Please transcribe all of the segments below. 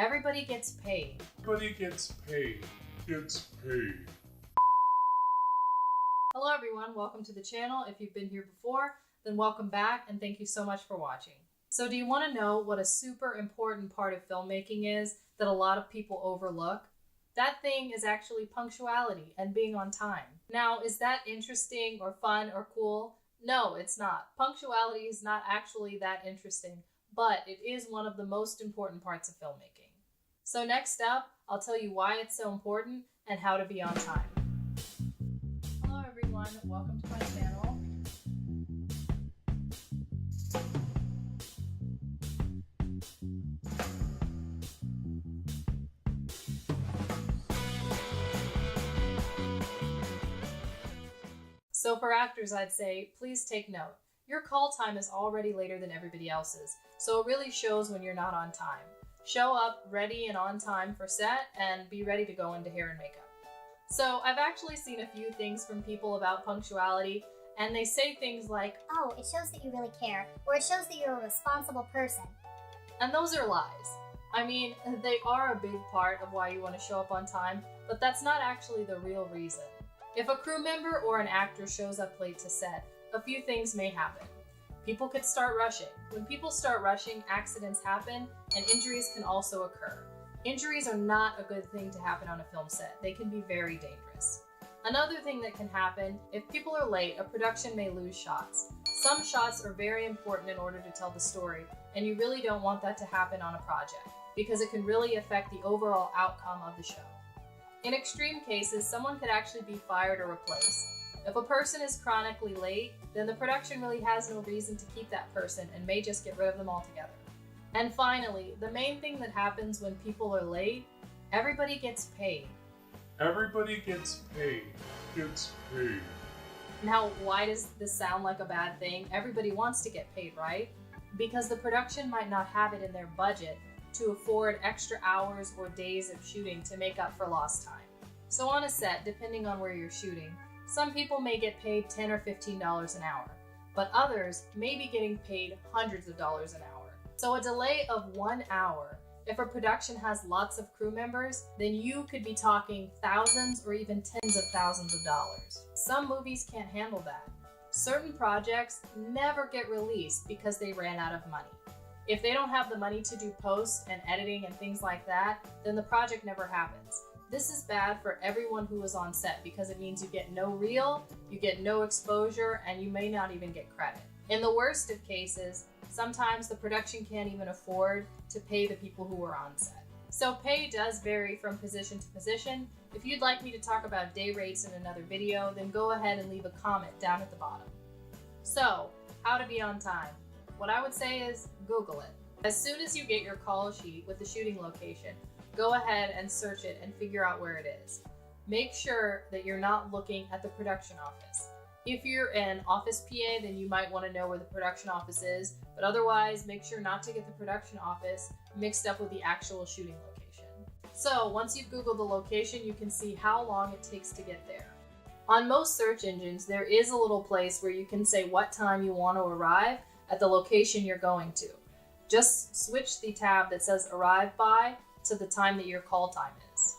Everybody gets paid. Everybody gets paid. Gets paid. Hello everyone, welcome to the channel. If you've been here before, then welcome back and thank you so much for watching. So do you want to know what a super important part of filmmaking is that a lot of people overlook? That thing is actually punctuality and being on time. Now, is that interesting or fun or cool? No, it's not. Punctuality is not actually that interesting, but it is one of the most important parts of filmmaking. So next up, I'll tell you why it's so important and how to be on time. Hello everyone, welcome to my channel. So for actors, I'd say, please take note. Your call time is already later than everybody else's, so it really shows when you're not on time. Show up ready and on time for set and be ready to go into hair and makeup. So I've actually seen a few things from people about punctuality, and they say things like, "Oh, it shows that you really care," or "it shows that you're a responsible person." And those are lies. I mean, they are a big part of why you want to show up on time, but that's not actually the real reason. If a crew member or an actor shows up late to set, a few things may happen. People could start rushing. When people start rushing, accidents happen, and injuries can also occur. Injuries are not a good thing to happen on a film set. They can be very dangerous. Another thing that can happen, if people are late, a production may lose shots. Some shots are very important in order to tell the story, and you really don't want that to happen on a project, because it can really affect the overall outcome of the show. In extreme cases, someone could actually be fired or replaced. If a person is chronically late, then the production really has no reason to keep that person and may just get rid of them altogether. And finally, the main thing that happens when people are late, everybody gets paid. Everybody gets paid. Gets paid. Now, why does this sound like a bad thing? Everybody wants to get paid, right? Because the production might not have it in their budget to afford extra hours or days of shooting to make up for lost time. So on a set, depending on where you're shooting, some people may get paid $10 or $15 an hour, but others may be getting paid hundreds of dollars an hour. So a delay of 1 hour, if a production has lots of crew members, then you could be talking thousands or even tens of thousands of dollars. Some movies can't handle that. Certain projects never get released because they ran out of money. If they don't have the money to do post and editing and things like that, then the project never happens. This is bad for everyone who is on set because it means you get no reel, you get no exposure, and you may not even get credit. In the worst of cases, sometimes the production can't even afford to pay the people who are on set. So pay does vary from position to position. If you'd like me to talk about day rates in another video, then go ahead and leave a comment down at the bottom. So, how to be on time? What I would say is Google it. As soon as you get your call sheet with the shooting location, go ahead and search it and figure out where it is. Make sure that you're not looking at the production office. If you're an office PA, then you might want to know where the production office is, but otherwise make sure not to get the production office mixed up with the actual shooting location. So once you've Googled the location, you can see how long it takes to get there. On most search engines, there is a little place where you can say what time you want to arrive at the location you're going to. Just switch the tab that says arrive by to the time that your call time is.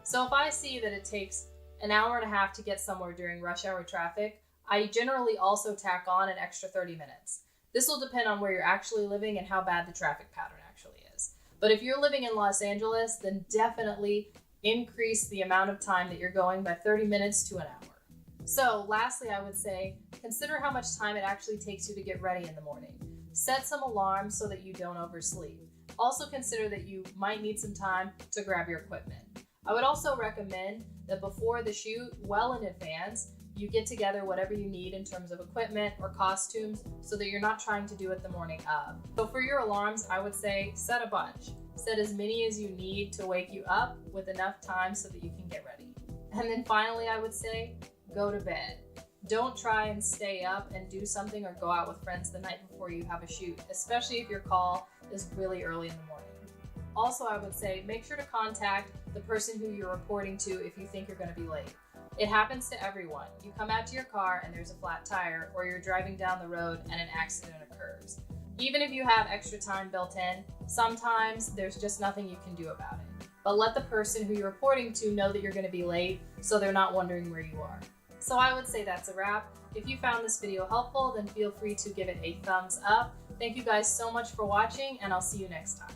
So if I see that it takes an hour and a half to get somewhere during rush hour traffic, I generally also tack on an extra 30 minutes. This will depend on where you're actually living and how bad the traffic pattern actually is. But if you're living in Los Angeles, then definitely increase the amount of time that you're going by 30 minutes to an hour. So lastly, I would say, consider how much time it actually takes you to get ready in the morning. Set some alarms so that you don't oversleep. Also consider that you might need some time to grab your equipment. I would also recommend that before the shoot, well in advance, you get together whatever you need in terms of equipment or costumes so that you're not trying to do it the morning of. So for your alarms, I would say set a bunch. Set as many as you need to wake you up with enough time so that you can get ready. And then finally, I would say, go to bed. Don't try and stay up and do something or go out with friends the night before you have a shoot, especially if your call is really early in the morning. Also, I would say make sure to contact the person who you're reporting to if you think you're going to be late. It happens to everyone. You come out to your car and there's a flat tire, or you're driving down the road and an accident occurs. Even if you have extra time built in, sometimes there's just nothing you can do about it. But let the person who you're reporting to know that you're going to be late so they're not wondering where you are. So I would say that's a wrap. If you found this video helpful, then feel free to give it a thumbs up. Thank you guys so much for watching, and I'll see you next time.